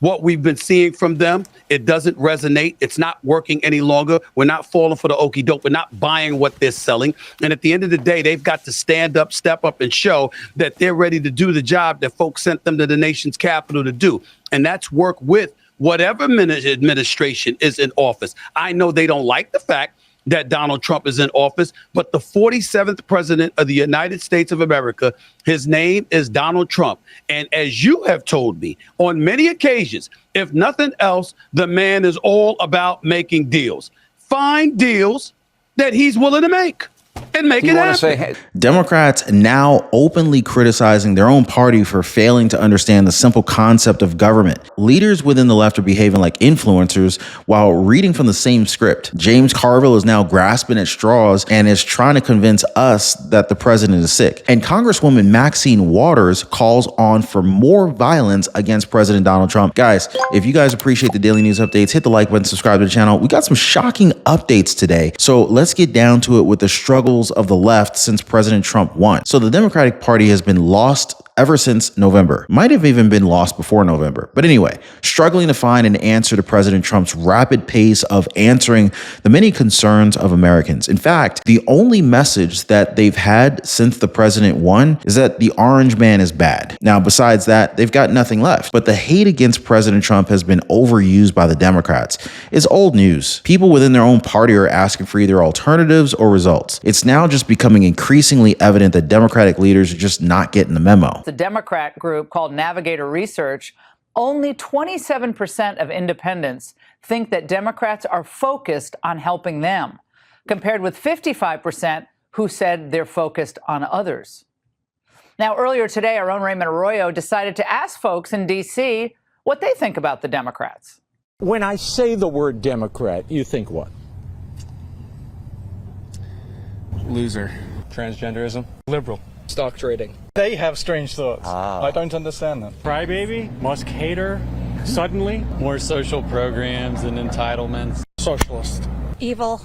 what we've been seeing from them, it doesn't resonate. It's not working any longer. We're not falling for the okie doke. We're not buying what they're selling. And at the end of the day, they've got to stand up, step up, and show that they're ready to do the job that folks sent them to the nation's capital to do. And that's work with whatever administration is in office. I know they don't like the fact that Donald Trump is in office, but the 47th president of the United States of America, his name is Donald Trump. And as you have told me on many occasions, if nothing else, the man is all about making deals. Find deals that he's willing to make and make it happen. Democrats now openly criticizing their own party for failing to understand the simple concept of government. Leaders within the left are behaving like influencers while reading from the same script. James Carville is now grasping at straws and is trying to convince us that the president is sick. And Congresswoman Maxine Waters calls on for more violence against President Donald Trump. Guys, if you guys appreciate the daily news updates, hit the like button, subscribe to the channel. We got some shocking updates today. So let's get down to it with the struggles of the left since President Trump won. So the Democratic Party has been lost ever since November. Might have even been lost before November. But anyway, struggling to find an answer to President Trump's rapid pace of answering the many concerns of Americans. In fact, the only message that they've had since the president won is that the orange man is bad. Now, besides that, they've got nothing left. But the hate against President Trump has been overused by the Democrats. It's old news. People within their own party are asking for either alternatives or results. It's now just becoming increasingly evident that Democratic leaders are just not getting the memo. The Democrat group called Navigator Research, only 27% of independents think that Democrats are focused on helping them, compared with 55% who said they're focused on others. Now, earlier today, our own Raymond Arroyo decided to ask folks in D.C. what they think about the Democrats. When I say the word Democrat, you think what? Loser. Transgenderism. Liberal. Stock trading. They have strange thoughts. I don't understand them. Crybaby, Musk hater, suddenly. More social programs and entitlements. Socialist. Evil.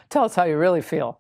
Tell us how you really feel.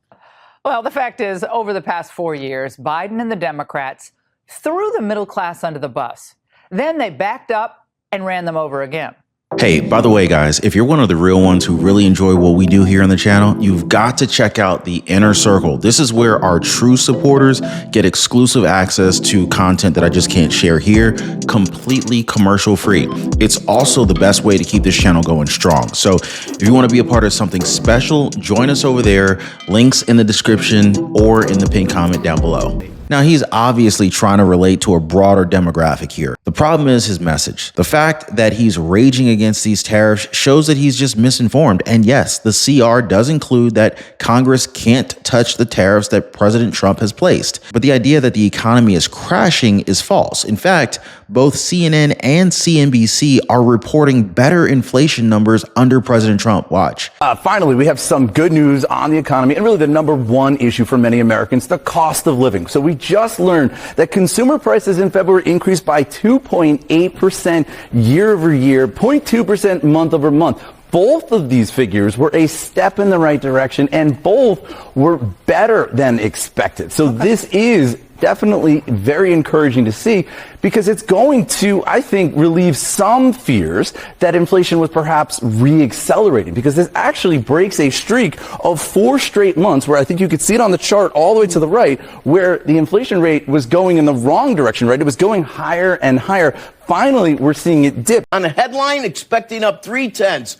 Well, the fact is, over the past 4 years, Biden and the Democrats threw the middle class under the bus. Then they backed up and ran them over again. Hey, by the way, guys, if you're one of the real ones who really enjoy what we do here on the channel, you've got to check out the Inner Circle. This is where our true supporters get exclusive access to content that I just can't share here, completely commercial free. It's also the best way to keep this channel going strong. So if you want to be a part of something special, join us over there. Links in the description or in the pinned comment down below. Now, he's obviously trying to relate to a broader demographic here. The problem is his message. The fact that he's raging against these tariffs shows that he's just misinformed. And yes, the CR does include that Congress can't touch the tariffs that President Trump has placed. But the idea that the economy is crashing is false. In fact, both CNN and CNBC are reporting better inflation numbers under President Trump. Watch. Finally, we have some good news on the economy and really the number one issue for many Americans, the cost of living. So we just learned that consumer prices in February increased by 2.8% year over year, 0.2% month over month. Both of these figures were a step in the right direction, and both were better than expected. So this is definitely very encouraging to see, because it's going to, I think, relieve some fears that inflation was perhaps re-accelerating, because this actually breaks a streak of 4 straight months where I think you could see it on the chart all the way to the right, where the inflation rate was going in the wrong direction, right? It was going higher and higher. Finally, we're seeing it dip. On the headline, expecting up 0.3,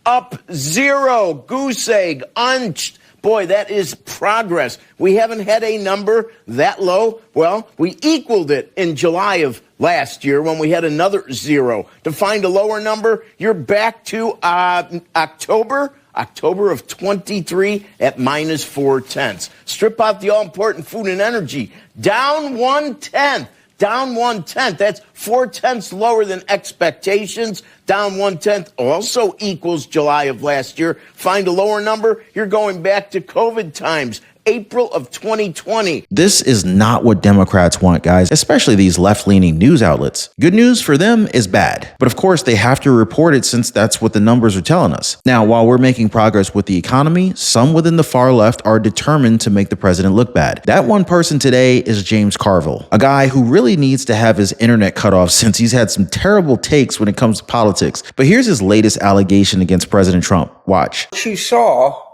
up 0, goose egg, unched. Boy, that is progress. We haven't had a number that low. Well, we equaled it in July of last year when we had another 0. To find a lower number, you're back to October of 23 at minus 0.4. Strip out the all-important food and energy, down 1/10. Down 1/10. That's 0.4 lower than expectations. Down 1/10 also equals July of last year. Find a lower number, you're going back to COVID times. April of 2020. This is not what Democrats want, guys, especially these left-leaning news outlets. Good news for them is bad. But of course, they have to report it since that's what the numbers are telling us. Now, while we're making progress with the economy, some within the far left are determined to make the president look bad. That one person today is James Carville, a guy who really needs to have his internet cut off since he's had some terrible takes when it comes to politics. But here's his latest allegation against President Trump. Watch. What you saw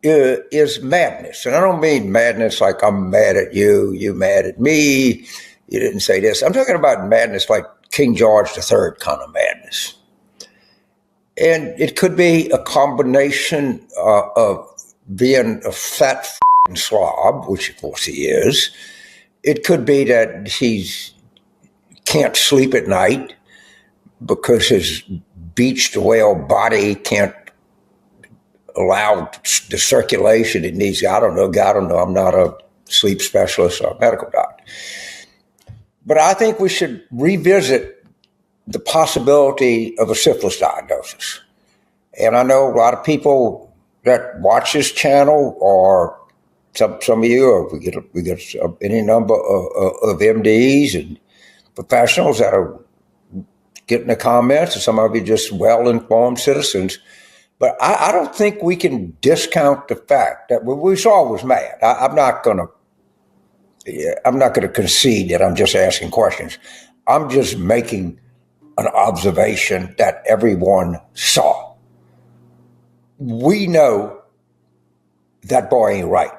is madness. And I don't mean madness like I'm mad at you, you mad at me, you didn't say this. I'm talking about madness like King George III kind of madness. And it could be a combination of being a fat slob, which of course he is. It could be that he's can't sleep at night because his beached whale body can't allow the circulation it needs. I don't know. I'm not a sleep specialist or a medical doctor. But I think we should revisit the possibility of a syphilis diagnosis. And I know a lot of people that watch this channel, or some of you, or we get any number of MDs and professionals that are getting the comments, and some of you just well-informed citizens. But I don't think we can discount the fact that what we saw was mad. I'm not going to concede that I'm just asking questions. I'm just making an observation that everyone saw. We know that boy ain't right.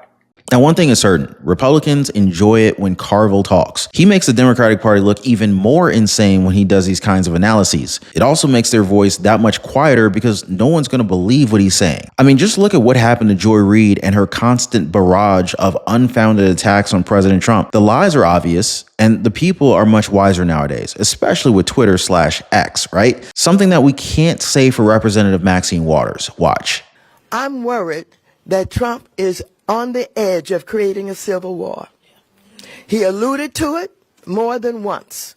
Now, one thing is certain, Republicans enjoy it when Carville talks. He makes the Democratic Party look even more insane when he does these kinds of analyses. It also makes their voice that much quieter because no one's going to believe what he's saying. I mean, just look at what happened to Joy Reid and her constant barrage of unfounded attacks on President Trump. The lies are obvious, and the people are much wiser nowadays, especially with Twitter/X, right? Something that we can't say for Representative Maxine Waters. Watch. I'm worried that Trump is on the edge of creating a civil war. He alluded to it more than once.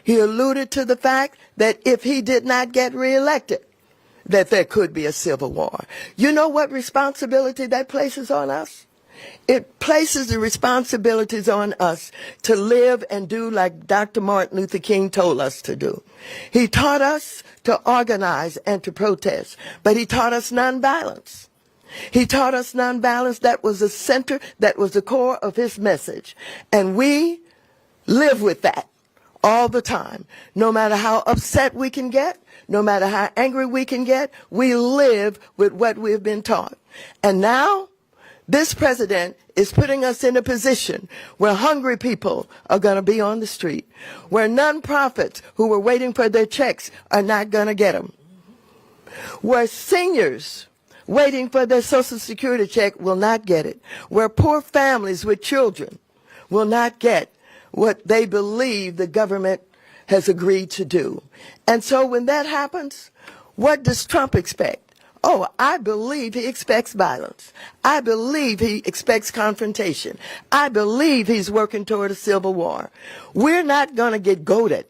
He alluded to the fact that if he did not get reelected, that there could be a civil war. You know what responsibility that places on us? It places the responsibilities on us to live and do like Dr. Martin Luther King told us to do. He taught us to organize and to protest, but he taught us nonviolence. He taught us nonviolence. That was the center, that was the core of his message. And we live with that all the time. No matter how upset we can get, no matter how angry we can get, we live with what we've been taught. And now, this president is putting us in a position where hungry people are going to be on the street, where nonprofits who were waiting for their checks are not going to get them, where seniors waiting for their Social Security check will not get it, where poor families with children will not get what they believe the government has agreed to do. And so when that happens, what does Trump expect? Oh, I believe he expects violence. I believe he expects confrontation. I believe he's working toward a civil war. We're not going to get goaded.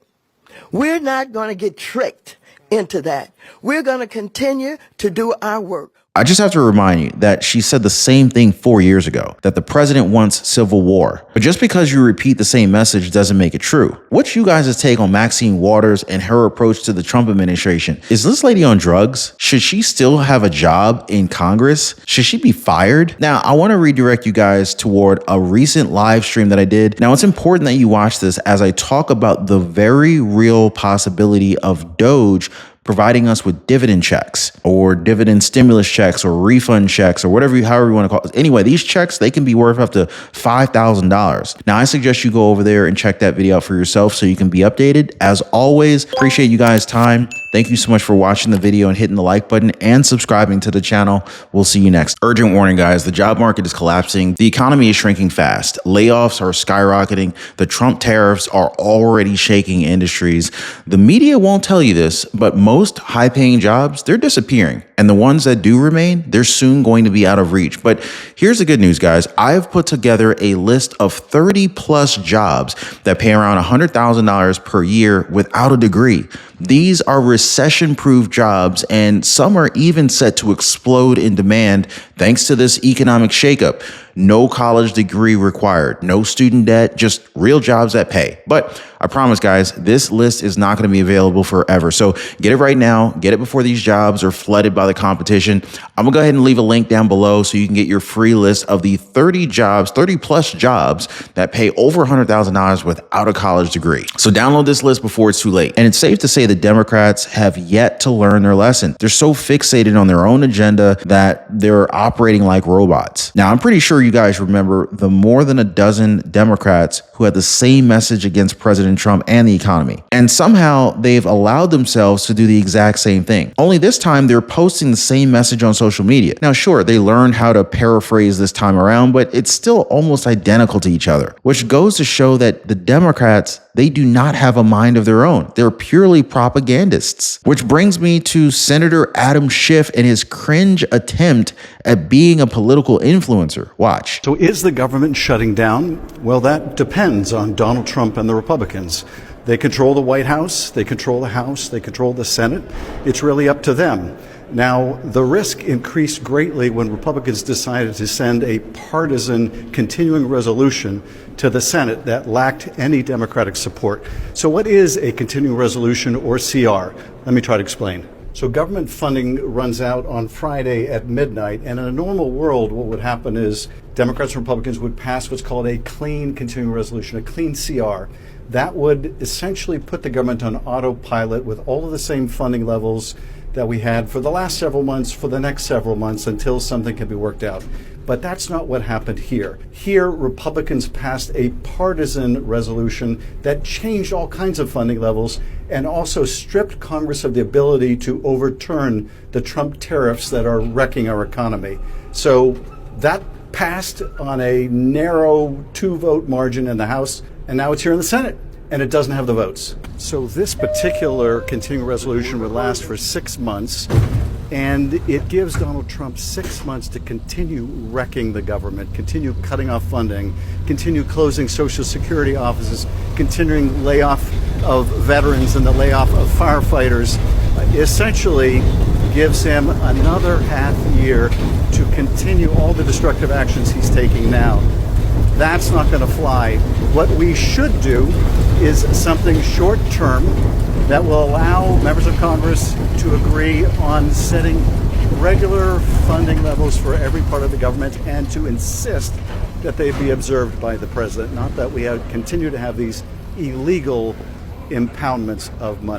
We're not going to get tricked into that. We're going to continue to do our work. I just have to remind you that she said the same thing 4 years ago, that the president wants civil war. But just because you repeat the same message doesn't make it true. What's you guys' take on Maxine Waters and her approach to the Trump administration? Is this lady on drugs? Should she still have a job in Congress? Should she be fired? Now, I want to redirect you guys toward a recent live stream that I did. Now, it's important that you watch this as I talk about the very real possibility of Doge providing us with dividend checks or dividend stimulus checks or refund checks or however you want to call it. Anyway, these checks, they can be worth up to $5,000. Now, I suggest you go over there and check that video out for yourself so you can be updated. As always, appreciate you guys' time. Thank you so much for watching the video and hitting the like button and subscribing to the channel. We'll see you next. Urgent warning, guys. The job market is collapsing. The economy is shrinking fast. Layoffs are skyrocketing. The Trump tariffs are already shaking industries. The media won't tell you this, but most high-paying jobs, they're disappearing. And the ones that do remain, they're soon going to be out of reach. But here's the good news, guys. I've put together a list of 30 plus jobs that pay around $100,000 per year without a degree. These are recession-proof jobs, and some are even set to explode in demand thanks to this economic shakeup. no college degree required, no student debt, just real jobs that pay. But I promise, guys, this list is not going to be available forever. So get it right now. Get it before these jobs are flooded by the competition. I'm going to go ahead and leave a link down below so you can get your free list of the 30 plus jobs that pay over $100,000 without a college degree. So download this list before it's too late. And it's safe to say the Democrats have yet to learn their lesson. They're so fixated on their own agenda that they're operating like robots. Now, I'm pretty sure you guys remember the more than a dozen Democrats who had the same message against President Trump and the economy. And somehow they've allowed themselves to do the exact same thing. Only this time they're posting the same message on social media. Now, sure, they learned how to paraphrase this time around, but it's still almost identical to each other, which goes to show that the Democrats, they do not have a mind of their own. They're purely propagandists. Which brings me to Senator Adam Schiff and his cringe attempt at being a political influencer. Watch. So is the government shutting down? Well, that depends on Donald Trump and the Republicans. They control the White House, they control the House, they control the Senate. It's really up to them. Now, the risk increased greatly when Republicans decided to send a partisan continuing resolution to the Senate that lacked any Democratic support. So what is a continuing resolution, or CR? Let me try to explain. So government funding runs out on Friday at midnight, and in a normal world, what would happen is Democrats and Republicans would pass what's called a clean continuing resolution, a clean CR. That would essentially put the government on autopilot with all of the same funding levels that we had for the last several months, for the next several months, until something can be worked out. But that's not what happened here. Here, Republicans passed a partisan resolution that changed all kinds of funding levels and also stripped Congress of the ability to overturn the Trump tariffs that are wrecking our economy. So that passed on a narrow 2-vote margin in the House, and now it's here in the Senate, and it doesn't have the votes. So this particular continuing resolution would last for 6 months, and it gives Donald Trump 6 months to continue wrecking the government, continue cutting off funding, continue closing Social Security offices, continuing layoff of veterans and the layoff of firefighters. Essentially gives him another half year to continue all the destructive actions he's taking now. That's not going to fly. What we should do is something short-term that will allow members of Congress to agree on setting regular funding levels for every part of the government and to insist that they be observed by the president, not that we continue to have these illegal impoundments of money.